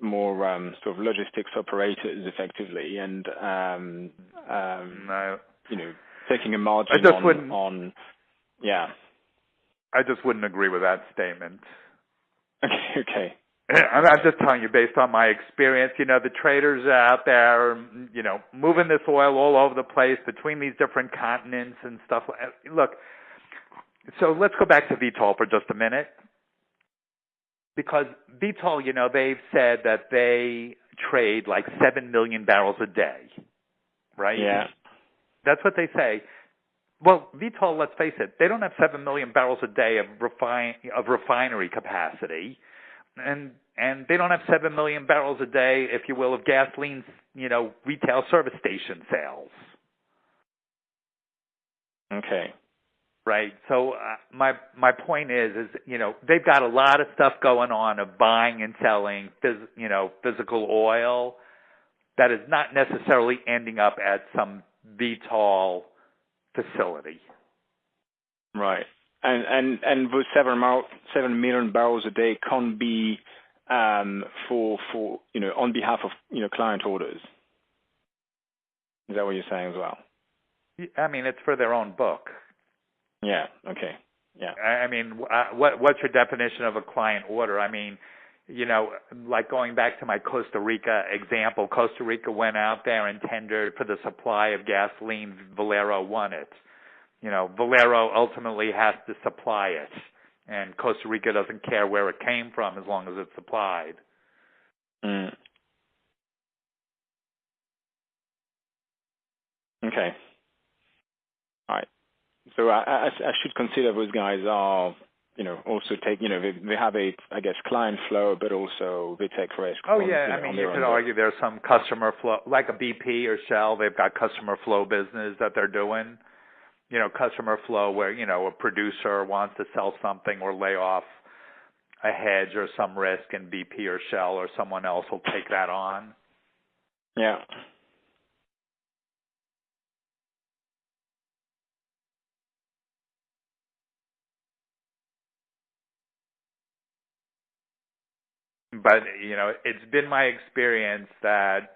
more sort of logistics operators effectively, and No. taking a margin on. Yeah. I just wouldn't agree with that statement. Okay. I'm just telling you, based on my experience, the traders out there, moving this oil all over the place between these different continents and stuff. Look, so let's go back to Vitol for just a minute. Because Vitol, they've said that they trade like 7 million barrels a day, right? Yeah. That's what they say. Well, Vitol, let's face it, they don't have 7 million barrels a day of refinery capacity. And they don't have 7 million barrels a day, if you will, of gasoline, retail service station sales. Okay. Right. So my point is they've got a lot of stuff going on of buying and selling physical oil that is not necessarily ending up at some Vitol facility. Right. And those 7 million barrels a day can't be for on behalf of client orders. Is that what you're saying as well? I mean, it's for their own book. Yeah. Okay. Yeah. I mean, what's your definition of a client order? I mean, like going back to my Costa Rica example, Costa Rica went out there and tendered for the supply of gasoline. Valero won it. Valero ultimately has to supply it, and Costa Rica doesn't care where it came from as long as it's supplied. Mm. Okay. All right. So I should consider those guys are, also take, they have a, I guess, client flow, but also they take risk. Oh, yeah. I mean, you could argue there's some customer flow, like a BP or Shell, they've got customer flow business that they're doing. Customer flow where, a producer wants to sell something or lay off a hedge or some risk, and BP or Shell or someone else will take that on. Yeah. But, it's been my experience that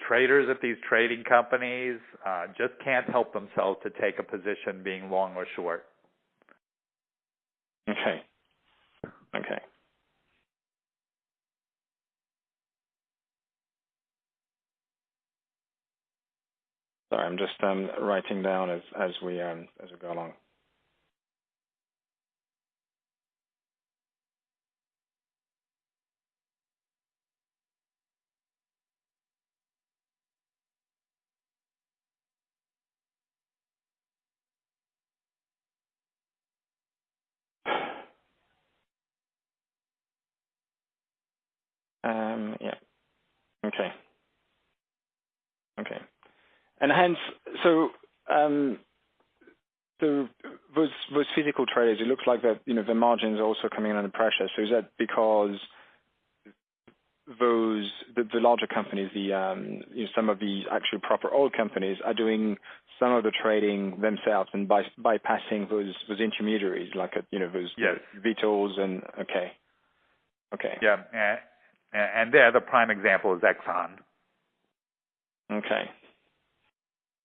traders at these trading companies just can't help themselves to take a position being long or short. Okay. Okay. Sorry, I'm just writing down as we go along. Yeah. Okay. Okay. And hence, so those physical traders, it looks like that the margins are also coming under pressure. So is that because the larger companies, some of the actual proper oil companies are doing some of the trading themselves and bypassing those intermediaries, like those yes. Vitols and okay. Yeah, and there the prime example is Exxon. Okay.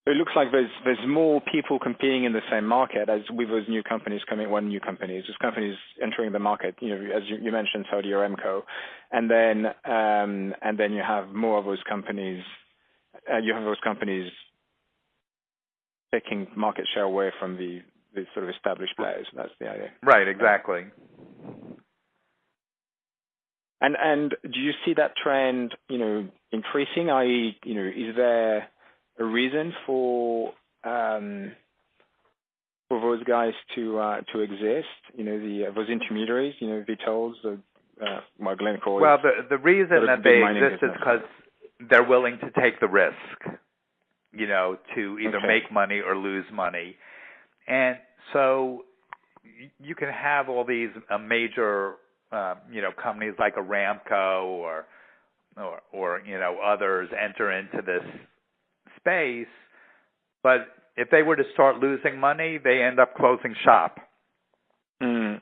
So it looks like there's more people competing in the same market as with those new companies those companies entering the market, as you mentioned, Saudi Aramco, and then you have more of those companies. You have those companies taking market share away from the sort of established players. That's the idea. Right. Exactly. And do you see that trend, increasing? I.e., is there a reason for those guys to exist? Those intermediaries, Vitols, Glencore. Well, the reason that they exist is because they're willing to take the risk, to either make money or lose money, and so you can have all these major, companies like Aramco or others enter into this space, but if they were to start losing money, they end up closing shop. Mm.